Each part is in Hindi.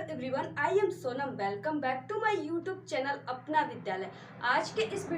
Everyone, I am Sonam. Welcome back to my YouTube channel Apna Vidyalaya. आज के इस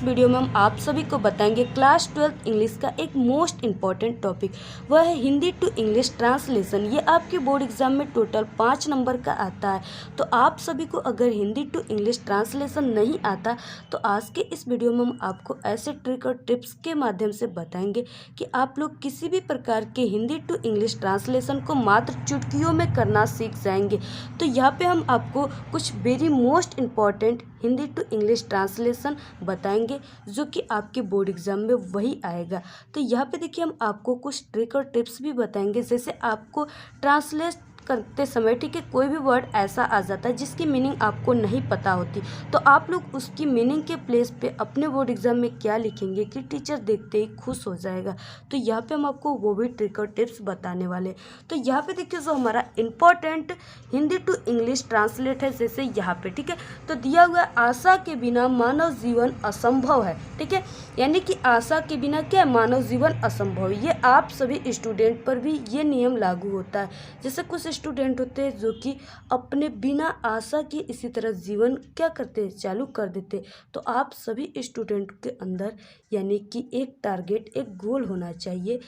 वीडियो में हम आप सभी को बताएंगे क्लास 12 इंग्लिश का एक मोस्ट इम्पॉर्टेंट टॉपिक, वह है हिंदी टू इंग्लिश ट्रांसलेशन। ये आपके बोर्ड एग्जाम में टोटल 5 नंबर का आता है। तो आप सभी को अगर हिंदी टू इंग्लिश ट्रांसलेशन नहीं आता तो आज के इस वीडियो में हम आपको ऐसे ट्रिक और टिप्स के माध्यम से बताएंगे कि आप लोग किसी भी प्रकार के हिंदी टू इंग्लिश ट्रांसलेशन को मात्र चुटकियों में करना सीख जाएंगे। तो यहाँ पे हम आपको कुछ very most important Hindi to English translation बताएंगे जो कि आपके बोर्ड एग्जाम में वही आएगा। तो यहाँ पे देखिए हम आपको कुछ ट्रिक और टिप्स भी बताएंगे, जैसे आपको ट्रांसलेट करते समय ठीक है कोई भी वर्ड ऐसा आ जाता है जिसकी मीनिंग आपको नहीं पता होती, तो आप लोग उसकी मीनिंग के प्लेस पे अपने बोर्ड एग्जाम में क्या लिखेंगे कि टीचर देखते ही खुश हो जाएगा। तो यहाँ पे हम आपको वो भी ट्रिक और टिप्स बताने वाले। तो यहाँ पे देखिए जो हमारा important Hindi to English translate है, जैसे यहाँ पे ठीक है तो दिया हुआ आशा के बिना मानव जीवन असंभव है। ठीक है, यानी कि आशा के बिना क्या है, मानव जीवन असंभव। ये आप सभी स्टूडेंट पर भी ये नियम लागू होता है। जैसे कुछ स्टूडेंट होते हैं जो कि अपने बिना आशा के इसी तरह जीवन क्या करते हैं, चालू कर देते। तो आप सभी स्टूडेंट के अंदर यानी कि एक टारगेट, एक गोल होना चाहिए,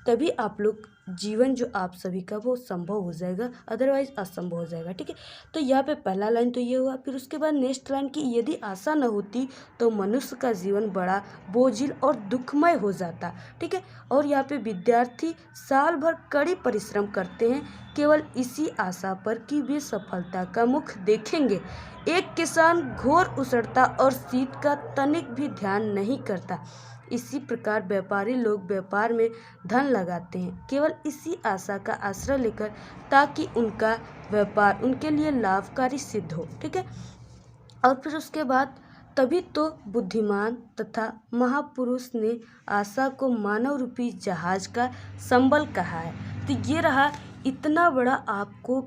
तभी आप लोग जीवन जो आप सभी का वो संभव हो जाएगा, अदरवाइज असंभव हो जाएगा। ठीक है, तो यहाँ पे पहला लाइन तो ये हुआ। फिर उसके बाद नेक्स्ट लाइन की, यदि आशा न होती तो मनुष्य का जीवन बड़ा बोझिल और दुखमय हो जाता। ठीक है, और यहाँ पे विद्यार्थी साल भर कड़ी परिश्रम करते हैं केवल इसी आशा पर कि वे सफलता का मुख देखेंगे। एक किसान घोर उसरता और शीत का तनिक भी ध्यान नहीं करता। इसी प्रकार व्यापारी लोग व्यापार में धन लगाते हैं केवल इसी आशा का आश्रय लेकर ताकि उनका व्यापार उनके लिए लाभकारी सिद्ध हो। ठीक है, और फिर उसके बाद तभी तो बुद्धिमान तथा महापुरुष ने आशा को मानव रूपी जहाज का संबल कहा है। तो ये रहा, इतना बड़ा आपको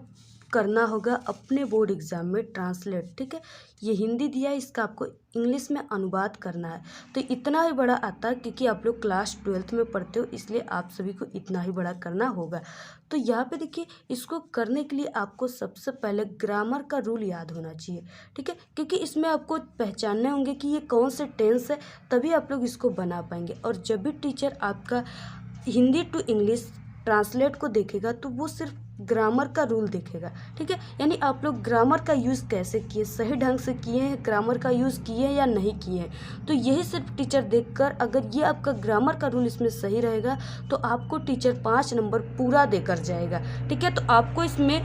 करना होगा अपने बोर्ड एग्जाम में ट्रांसलेट। ठीक है, ये हिंदी दिया है, इसका आपको इंग्लिश में अनुवाद करना है। तो इतना ही बड़ा आता है क्योंकि आप लोग क्लास 12 में पढ़ते हो, इसलिए आप सभी को इतना ही बड़ा करना होगा। तो यहाँ पे देखिए इसको करने के लिए आपको सबसे पहले ग्रामर का रूल याद होना चाहिए। ठीक है, क्योंकि इसमें आपको पहचानने होंगे कि ये कौन से टेंस है, तभी आप लोग इसको बना पाएंगे। और जब भी टीचर आपका हिंदी टू इंग्लिश ट्रांसलेट को देखेगा तो वो सिर्फ ग्रामर का रूल देखेगा। ठीक है, यानी आप लोग ग्रामर का यूज़ कैसे किए, सही ढंग से किए हैं, ग्रामर का यूज़ किए हैं या नहीं किए हैं। तो यही सिर्फ टीचर देखकर, अगर ये आपका ग्रामर का रूल इसमें सही रहेगा तो आपको टीचर 5 नंबर पूरा देकर जाएगा। ठीक है, तो आपको इसमें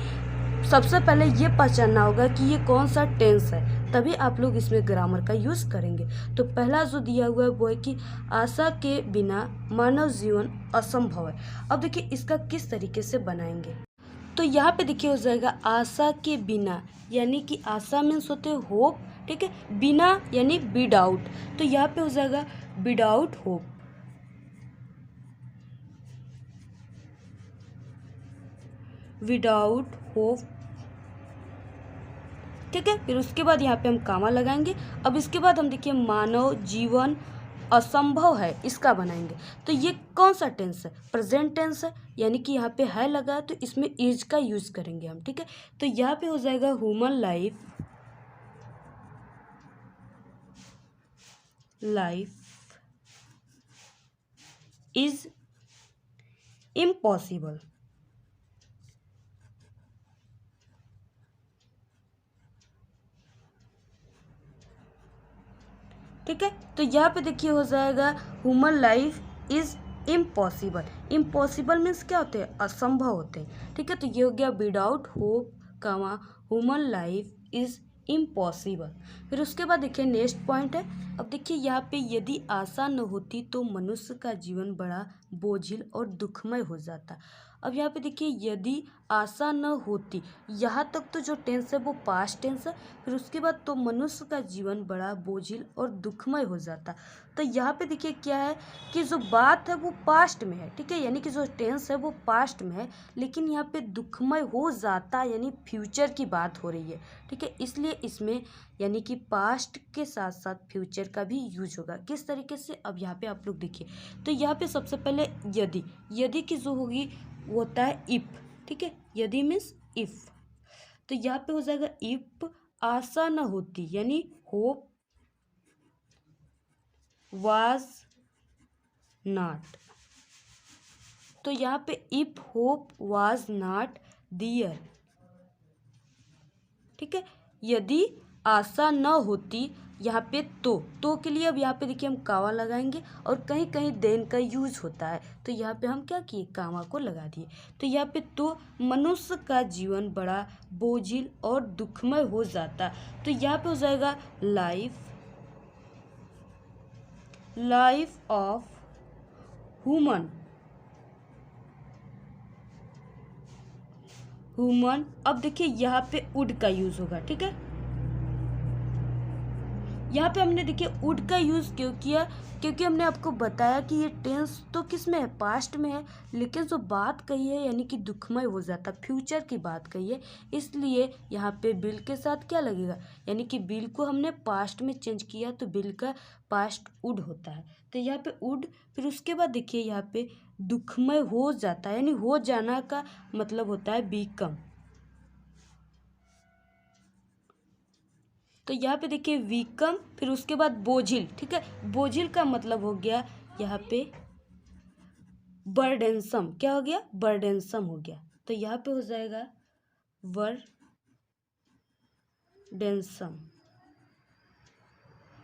सबसे पहले ये पहचानना होगा कि ये कौन सा टेंस है, तभी आप लोग इसमें ग्रामर का यूज़ करेंगे। तो पहला जो दिया हुआ है वो है कि आशा के बिना मानव जीवन असंभव है। अब देखिए इसका किस तरीके से बनाएंगे। तो यहाँ पे देखिए हो जाएगा आशा के बिना, यानी कि आशा मीन्स होते होप। ठीक है, बिना यानी विदाउट, तो यहाँ पे हो जाएगा विदाउट होप। Without hope. ठीक है, फिर उसके बाद यहाँ पे हम कामा लगाएंगे। अब इसके बाद हम देखिए मानव जीवन असंभव है, इसका बनाएंगे। तो ये कौन सा टेंस है, प्रेजेंट टेंस है, यानी कि यहाँ पे है लगा है तो इसमें इज का यूज करेंगे हम। ठीक है, तो यहाँ पे हो जाएगा ह्यूमन लाइफ इज इम्पॉसिबल। ठीक है, तो यहाँ पे देखिए हो जाएगा human life is impossible. Impossible means क्या होते हैं, असंभव होते हैं। ठीक है, तो ये हो गया without hope comma human life is impossible. फिर उसके बाद देखिए नेक्स्ट पॉइंट है। अब देखिए यहाँ पे यदि आशा न होती तो मनुष्य का जीवन बड़ा बोझिल और दुखमय हो जाता। अब यहाँ पे देखिए यदि आशा न होती, यहाँ तक तो जो टेंस है वो पास्ट टेंस है। फिर उसके बाद तो मनुष्य का जीवन बड़ा बोझिल और दुखमय हो जाता। तो यहाँ पे देखिए क्या है कि जो बात है वो पास्ट में है। ठीक है, यानी कि जो टेंस है वो पास्ट में है, लेकिन यहाँ पे दुखमय हो जाता यानी फ्यूचर की बात हो रही है। ठीक है, इसलिए इसमें यानी कि पास्ट के साथ साथ फ्यूचर का भी यूज होगा। किस तरीके से, अब यहाँ पे आप लोग देखिए। तो यहाँ पे सबसे पहले यदि की जो होगी वो होता है इफ। ठीक है, यदि मीन्स इफ। तो यहाँ पे हो जाएगा इफ आशा न होती, यानी होप वाज नॉट। तो यहाँ पे इफ होप वाज नॉट दियर, ठीक है, यदि आशा न होती, यहाँ पे तो के लिए अब यहाँ पे देखिए हम कावा लगाएंगे और कहीं कहीं देन का यूज होता है, तो यहाँ पे हम क्या किए, कावा को लगा दिए। तो यहाँ पे तो मनुष्य का जीवन बड़ा बोझिल और दुखमय हो जाता, तो यहाँ पे हो जाएगा लाइफ ऑफ ह्यूमन। अब देखिए यहाँ पे वुड का यूज होगा, ठीक है। यहाँ पे हमने देखिए वुड का यूज क्यों किया, क्योंकि हमने आपको बताया कि ये टेंस तो किस में है, पास्ट में है, लेकिन जो बात कही है यानी कि दुखमय हो जाता, फ्यूचर की बात कही है, इसलिए यहाँ पे बिल के साथ क्या लगेगा, यानी कि बिल को हमने पास्ट में चेंज किया तो बिल का पास्ट वुड होता है। तो यहाँ पे वुड, फिर उसके बाद देखिए यहाँ पे दुखमय हो जाता है, यानी हो जाना का मतलब होता है बीकम। तो यहाँ पे देखिए वीकम, फिर उसके बाद बोझिल, ठीक है। बोझिल का मतलब हो गया यहाँ पे बर्डेनसम, क्या हो गया, बर्डेनसम हो गया। तो यहाँ पे हो जाएगा बर्डेनसम।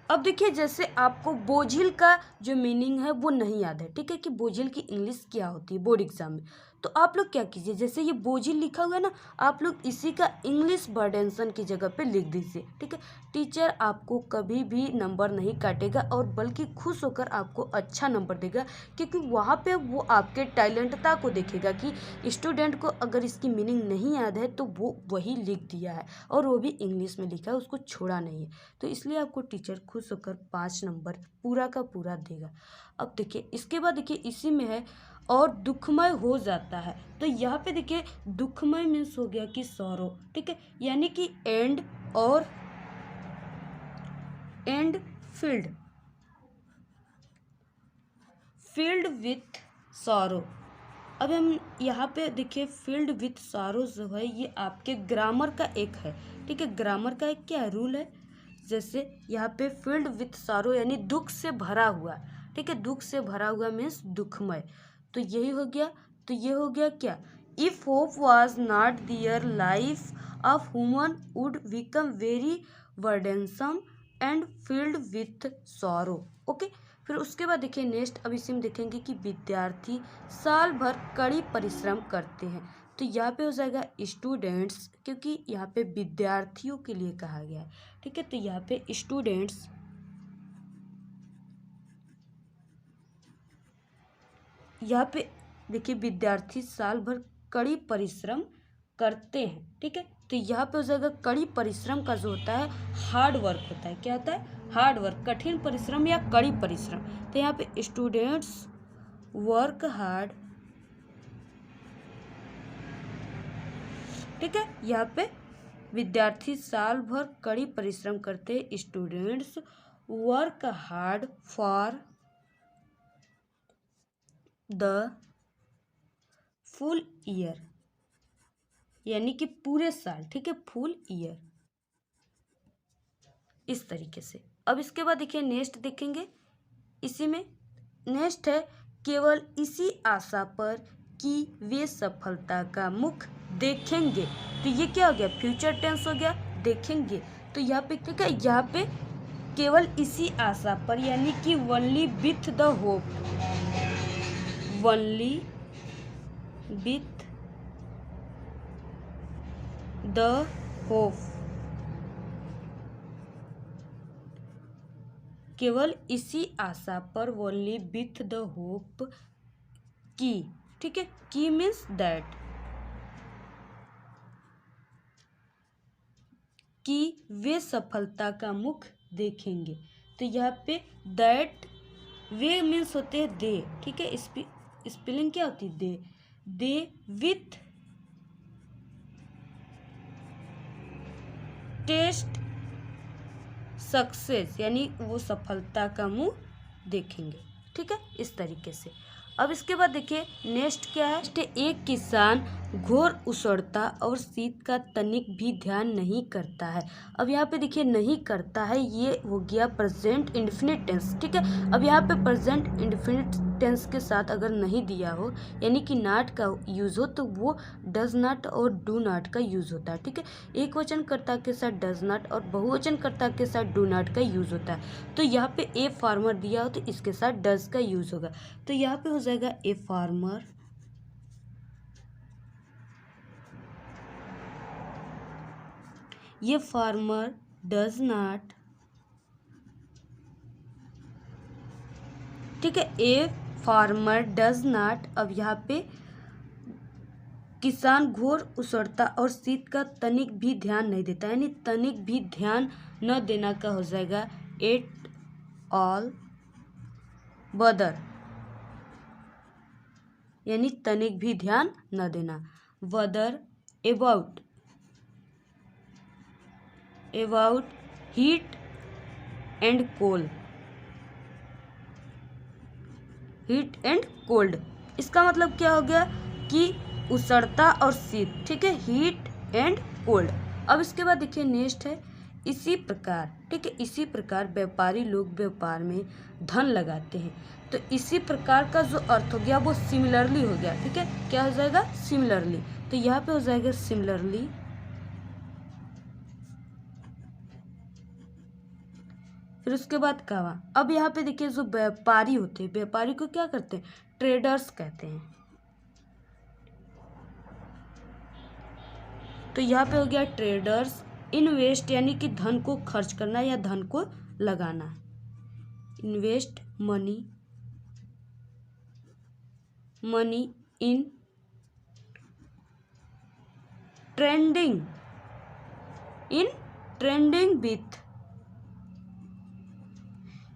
अब देखिए जैसे आपको बोझिल का जो मीनिंग है वो नहीं याद है, ठीक है, कि बोझिल की इंग्लिश क्या होती है बोर्ड एग्जाम में, तो आप लोग क्या कीजिए, जैसे ये बोझिल लिखा हुआ है ना, आप लोग इसी का इंग्लिश बर्डेनसन की जगह पे लिख दीजिए, ठीक है। टीचर आपको कभी भी नंबर नहीं काटेगा और बल्कि खुश होकर आपको अच्छा नंबर देगा, क्योंकि वहाँ पे वो आपके टैलेंटता को देखेगा कि स्टूडेंट को अगर इसकी मीनिंग नहीं याद है तो वो वही लिख दिया है और वो भी इंग्लिश में लिखा है, उसको छोड़ा नहीं है, तो इसलिए आपको टीचर खुश होकर 5 नंबर पूरा का पूरा देगा। अब देखिए इसके बाद देखिए इसी में है और दुखमय हो जाता है, तो यहाँ पे देखिए दुखमय मीन्स हो गया कि सॉरो, ठीक है, यानी कि एंड और एंड फील्ड विथ सॉरो। अब हम यहाँ पे देखिए फील्ड विथ सॉरो जो है ये आपके ग्रामर का एक है, ठीक है, ग्रामर का एक क्या रूल है, जैसे यहाँ पे फील्ड विथ सॉरो यानी दुख से भरा हुआ, ठीक है, दुख से भरा हुआ मीन्स दुखमय, तो यही हो गया। तो ये हो गया क्या, if hope was not there life of human would become very burdensome and filled with sorrow. Okay, फिर उसके बाद देखिए नेक्स्ट, अब इसी में देखेंगे कि विद्यार्थी साल भर कड़ी परिश्रम करते हैं, तो यहाँ पे हो जाएगा स्टूडेंट्स, क्योंकि यहाँ पे विद्यार्थियों के लिए कहा गया है, ठीक है, तो यहाँ पे स्टूडेंट्स यहाँ पे देखिए विद्यार्थी साल भर कड़ी परिश्रम करते हैं, ठीक है, तो यहाँ पे हो जाएगा कड़ी परिश्रम का जो होता है हार्ड वर्क होता है, क्या होता है, हार्ड वर्क, कठिन परिश्रम या कड़ी परिश्रम। तो यहाँ पे स्टूडेंट्स वर्क हार्ड, ठीक है, यहाँ पे विद्यार्थी साल भर कड़ी परिश्रम करते हैं, students work hard for the full year, यानी कि पूरे साल, ठीक है, फुल ईयर, इस तरीके से। अब इसके बाद देखिए नेक्स्ट देखेंगे, इसी में नेक्स्ट है केवल इसी आशा पर कि वे सफलता का मुख देखेंगे, तो ये क्या हो गया, फ्यूचर टेंस हो गया, देखेंगे। तो यहाँ पे ठीक है, यहाँ पे केवल इसी आशा पर यानी कि only with the hope, only with the hope, केवल इसी आशा पर, ओनली विथ द होप की, ठीक है, की मीन्स दैट, कि वे सफलता का मुख देखेंगे। तो यहाँ पे दैट, वे मीन्स होते हैं दे, ठीक है, स्पेलिंग क्या होती है, दे विथ टेस्ट सक्सेस, यानी वो सफलता का मुंह देखेंगे, ठीक है, इस तरीके से। अब इसके बाद देखिए नेक्स्ट क्या है, एक किसान घोर उसड़ता और शीत का तनिक भी ध्यान नहीं करता है। अब यहाँ पे देखिए नहीं करता है, ये हो गया प्रेजेंट इंडेफिनिट टेंस, ठीक है। अब यहाँ पे प्रेजेंट इंडेफिनिट टेंस के साथ अगर नहीं दिया हो यानी कि नॉट का यूज हो तो वो डज नॉट और डू नॉट का यूज होता है, ठीक है। एक वचन कर्ता के साथ डज नॉट और बहुवचन कर्ता के साथ डू नॉट का यूज होता है। तो यहाँ पे ए फार्मर दिया हो तो इसके साथ डज का यूज होगा, तो यहाँ पे हो जाएगा ए फार्मर ये फार्मर डज नॉट, ठीक है। ए फार्मर डज नॉट, अब यहाँ पे किसान घोर उसड़ता और शीत का तनिक भी ध्यान नहीं देता, यानी तनिक भी ध्यान न देना का हो जाएगा एट ऑल बदर, यानी तनिक भी ध्यान न देना। Vadar about heat and cold, heat and cold, इसका मतलब क्या हो गया कि उसड़ता और शीत, ठीक है, हीट एंड कोल्ड। अब इसके बाद देखिए नेक्स्ट है इसी प्रकार, ठीक है। इसी प्रकार व्यापारी लोग व्यापार में धन लगाते हैं, तो इसी प्रकार का जो अर्थ हो गया वो सिमिलरली हो गया, ठीक है। क्या हो जाएगा, सिमिलरली, तो यहाँ पे हो जाएगा सिमिलरली। फिर उसके बाद कहा, अब यहाँ पे देखिए जो व्यापारी होते हैं, व्यापारी को क्या करते हैं, ट्रेडर्स कहते हैं। तो यहाँ पे हो गया ट्रेडर्स। इन्वेस्ट यानी कि धन को खर्च करना या धन को लगाना, invest money in trending with,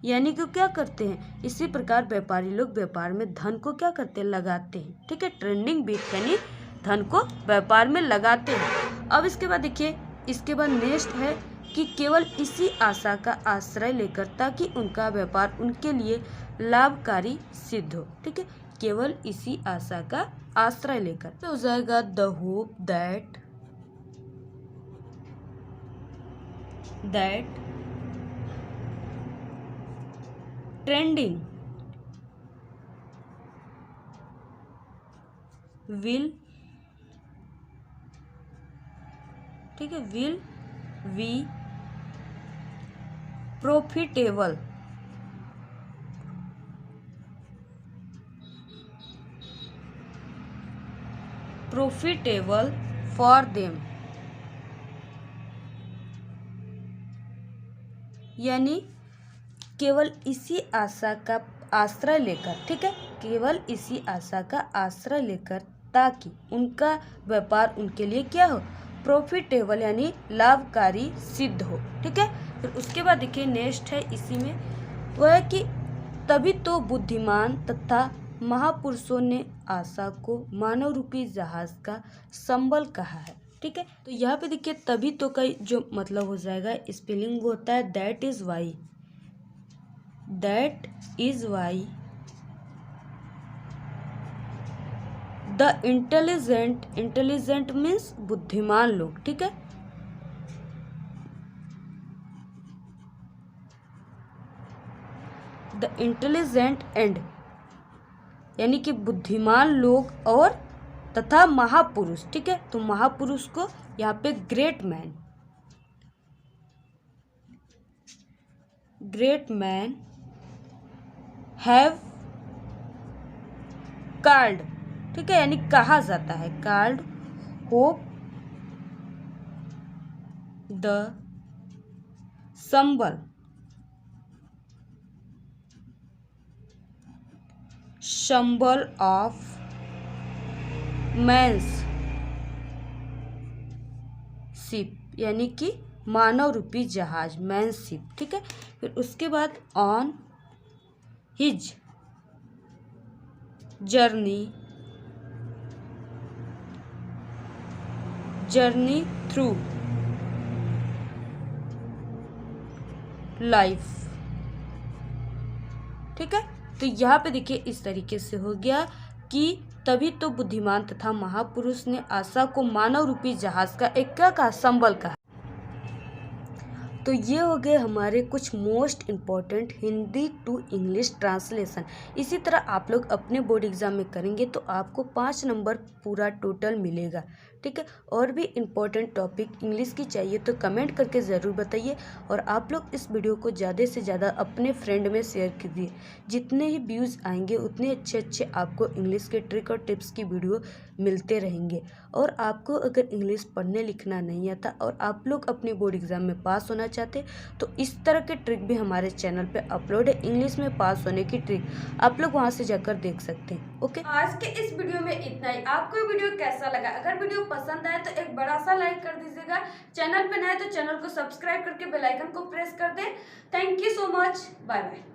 यानी कि क्या करते हैं, इसी प्रकार व्यापारी लोग व्यापार में धन को क्या करते हैं, लगाते हैं, ठीक है। ट्रेंडिंग विथ यानी धन को व्यापार में लगाते हैं। अब इसके बाद देखिए, इसके बाद नेक्स्ट है कि केवल इसी आशा का आश्रय लेकर ताकि उनका व्यापार उनके लिए लाभकारी सिद्ध हो, ठीक है। केवल इसी आशा का आश्रय लेकर, तो हो जाएगा the hope that trending will, ठीक है, will be profitable for them, यानी केवल इसी आशा का आश्रय लेकर, ठीक है, केवल इसी आशा का आश्रय लेकर ताकि उनका व्यापार उनके लिए क्या हो, प्रॉफिटेबल यानी लाभकारी सिद्ध हो, ठीक है। फिर उसके बाद देखिए नेक्स्ट है इसी में, वो है कि तभी तो बुद्धिमान तथा महापुरुषों ने आशा को मानव रूपी जहाज का संबल कहा है, ठीक है। तो यहाँ पे देखिए तभी तो का जो मतलब हो जाएगा स्पेलिंग वो होता है that is why the intelligent means बुद्धिमान लोग, ठीक है। द इंटेलिजेंट एंड यानी कि बुद्धिमान लोग और तथा महापुरुष, ठीक है। तो महापुरुष को यहाँ पे ग्रेट मैन हैव कॉल्ड, ठीक है, यानी कहा जाता है, called hope the symbol of man's ship, यानी कि मानव रूपी जहाज, मैन शिप, ठीक है। फिर उसके बाद on his journey through life, ठीक है। तो यहाँ पे देखिए इस तरीके से हो गया कि तभी तो बुद्धिमान तथा महापुरुष ने आशा को मानव रूपी जहाज का एक क्या कहा, संबल कहा। तो ये हो गए हमारे कुछ most important Hindi to English translation. इसी तरह आप लोग अपने बोर्ड एग्जाम में करेंगे तो आपको 5 नंबर पूरा टोटल मिलेगा, ठीक है। और भी इम्पॉर्टेंट टॉपिक इंग्लिश की चाहिए तो कमेंट करके ज़रूर बताइए। और आप लोग इस वीडियो को ज़्यादा से ज़्यादा अपने फ्रेंड में शेयर कीजिए। जितने ही व्यूज़ आएंगे उतने अच्छे अच्छे आपको इंग्लिश के ट्रिक और टिप्स की वीडियो मिलते रहेंगे। और आपको अगर इंग्लिश पढ़ने लिखना नहीं आता और आप लोग अपने बोर्ड एग्जाम में पास होना चाहते तो इस तरह के ट्रिक भी हमारे चैनल पे अपलोड है। इंग्लिश में पास होने की ट्रिक आप लोग वहां से जाकर देख सकते हैं। ओके, आज के इस वीडियो में इतना ही। आपको वीडियो कैसा लगा? अगर वीडियो पसंद आए तो एक बड़ा सा लाइक कर दीजिएगा। चैनल पे नए तो चैनल को सब्सक्राइब करके बेल आइकन को प्रेस कर दें। Thank you so much, bye bye.